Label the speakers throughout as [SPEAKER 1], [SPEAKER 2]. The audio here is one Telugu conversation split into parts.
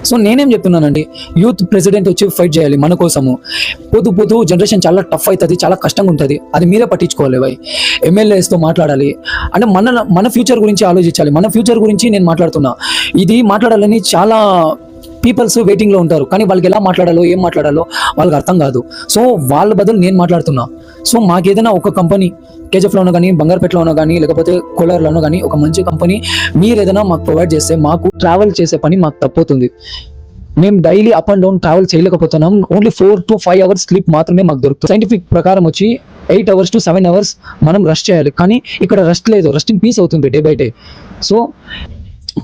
[SPEAKER 1] సో నేనేం చెప్తున్నానండి, యూత్ ప్రెసిడెంట్ వచ్చి ఫైట్ చేయాలి మన కోసము. పొద్దు జనరేషన్ చాలా టఫ్ అవుతుంది, చాలా కష్టంగా ఉంటుంది, అది మీరే పట్టించుకోవాలి భయ్. ఎమ్మెల్యేస్తో మాట్లాడాలి అంటే మన ఫ్యూచర్ గురించి ఆలోచించాలి. మన ఫ్యూచర్ గురించి నేను మాట్లాడుతున్నా. ఇది మాట్లాడాలని చాలా పీపుల్స్ వెయిటింగ్లో ఉంటారు, కానీ వాళ్ళకి ఎలా మాట్లాడాలో ఏం మాట్లాడాలో వాళ్ళకి అర్థం కాదు. సో వాళ్ళ బదులు నేను మాట్లాడుతున్నా. సో మాకేదైనా ఒక కంపెనీ కేజీఎఫ్లోనో కానీ, బంగారుపేటలోనో కానీ, లేకపోతే కోలార్లోనో కానీ ఒక మంచి కంపెనీ మీరు ఏదైనా మాకు ప్రొవైడ్ చేస్తే మాకు ట్రావెల్ చేసే పని మాకు తప్పుతుంది. మేము daily up and down travel చేయలేకపోతున్నాం. ఓన్లీ 4 to 5 hours స్లీప్ మాత్రమే మాకు దొరుకుతుంది. సైంటిఫిక్ ప్రకారం వచ్చి 8 hours to 7 hours మనం రెస్ట్ చేయాలి, కానీ ఇక్కడ రెస్ట్ లేదు, రెస్ట్ ఇన్ పీస్ అవుతుంది డే బై డే. సో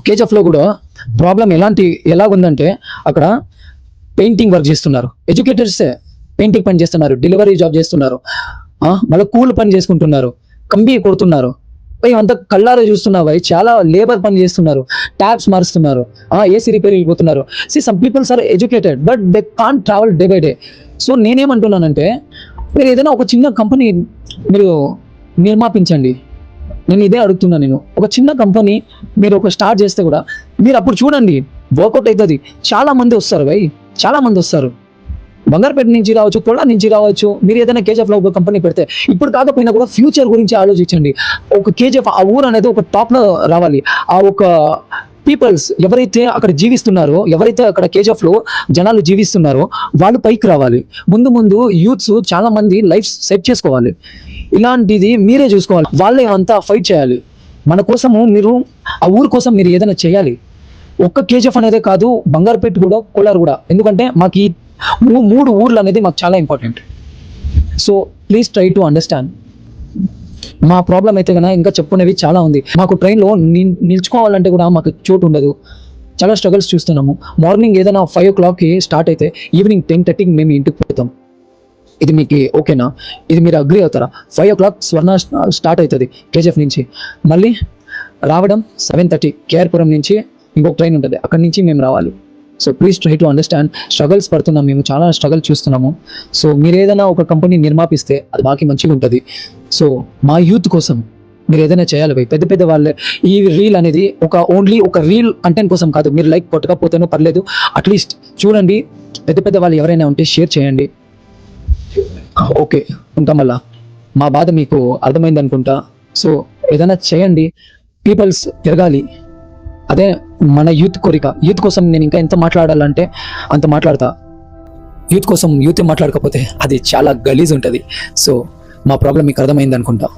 [SPEAKER 1] కేజీఎఫ్లో కూడా ప్రాబ్లం ఎలాగుందంటే అక్కడ పెయింటింగ్ వర్క్ చేస్తున్నారు, ఎడ్యుకేటర్సే పెయింటింగ్ పని చేస్తున్నారు, డెలివరీ జాబ్ చేస్తున్నారు, మళ్ళీ కూల్ పని చేసుకుంటున్నారు, కంబి కొడుతున్నారు. అంతా కళ్ళారా చూస్తున్నావు, చాలా లేబర్ పని చేస్తున్నారు, ట్యాబ్స్ మారుస్తున్నారు, ఏసీ రిపేర్ వెళ్ళిపోతున్నారు. Some peoples are educated but they can't travel day by day. So నేనేమంటున్నానంటే మీరు ఏదైనా ఒక చిన్న కంపెనీ మీరు నిర్మాపించండి. నేను ఇదే అడుగుతున్నా. నేను ఒక చిన్న కంపెనీ మీరు ఒక స్టార్ట్ చేస్తే కూడా మీరు అప్పుడు చూడండి వర్కౌట్ అవుతుంది. చాలా మంది వస్తారు భయ్, చాలా మంది వస్తారు. బంగారుపేట నుంచి రావచ్చు, కోలార్ నుంచి రావచ్చు. మీరు ఏదైనా కేజీఎఫ్లో ఒక కంపెనీ పెడితే ఇప్పుడు కాకపోయినా కూడా ఫ్యూచర్ గురించి ఆలోచించండి. ఒక కేజీఎఫ్ ఆ ఊరు అనేది ఒక టాప్లో రావాలి. ఆ ఒక పీపుల్స్ ఎవరైతే అక్కడ జీవిస్తున్నారో, ఎవరైతే అక్కడ కేజీఎఫ్లో జనాలు జీవిస్తున్నారో వాళ్ళు పైకి రావాలి. ముందు యూత్స్ చాలా మంది లైఫ్ సెట్ చేసుకోవాలి. ఇలాంటిది మీరే చూసుకోవాలి. వాళ్ళే అంతా ఫైట్ చేయాలి మన కోసము. మీరు ఆ ఊరు కోసం మీరు ఏదైనా చేయాలి. ఒక్క కేజీఎఫ్ అనేదే కాదు, బంగారుపేట కూడా, కోలార్ కూడా. ఎందుకంటే మాకు ఈ 3 ఊర్లు అనేది మాకు చాలా important. So please try to understand. మా ప్రాబ్లం అయితే కన్నా ఇంకా చెప్పుకునేవి చాలా ఉంది. మాకు ట్రైన్లో నిల్చుకోవాలంటే కూడా మాకు చోటు ఉండదు. చాలా స్ట్రగుల్స్ చూస్తున్నాము. మార్నింగ్ ఏదైనా 5 o'clockకి స్టార్ట్ అయితే ఈవినింగ్ 10:30కి మేము ఇంటికి పోతాం. ఇది మీకు ఓకేనా? ఇది మీరు అగ్రీ అవుతారా? 5 o'clock స్వర్ణ స్టార్ట్ అవుతుంది కేజీఎఫ్ నుంచి. మళ్ళీ రావడం 7:30 కేఆర్పురం నుంచి ఇంకొక ట్రైన్ ఉంటుంది, అక్కడి నుంచి మేము రావాలి. So please try to understand. Struggles పడుతున్నాం, మేము చాలా స్ట్రగుల్ చూస్తున్నాము. సో మీరు ఏదైనా ఒక కంపెనీ నిర్మాపిస్తే అది బాగా మంచిగా ఉంటుంది. సో మా యూత్ కోసం మీరు ఏదైనా చేయాలి భయ్. పెద్ద వాళ్ళే ఈ రీల్ అనేది ఓన్లీ ఒక రీల్ కంటెంట్ కోసం కాదు. మీరు లైక్ కొట్టకపోతేనో పర్లేదు, అట్లీస్ట్ చూడండి. పెద్ద వాళ్ళు ఎవరైనా ఉంటే షేర్ చేయండి. ఓకే, ఉంటాం. మళ్ళా మా బాధ మీకు అర్థమైంది అనుకుంటా. సో ఏదైనా చేయండి, పీపుల్స్ తిరగాలి. అదే మన యూత్ కోరిక. యూత్ కోసం నేను ఇంకా ఎంత మాట్లాడాలంటే అంత మాట్లాడతా. యూత్ కోసం యూత్ మాట్లాడకపోతే అది చాలా గలీజ్ ఉంటుంది. సో మా ప్రాబ్లం మీకు అర్థమైంది అనుకుంటా.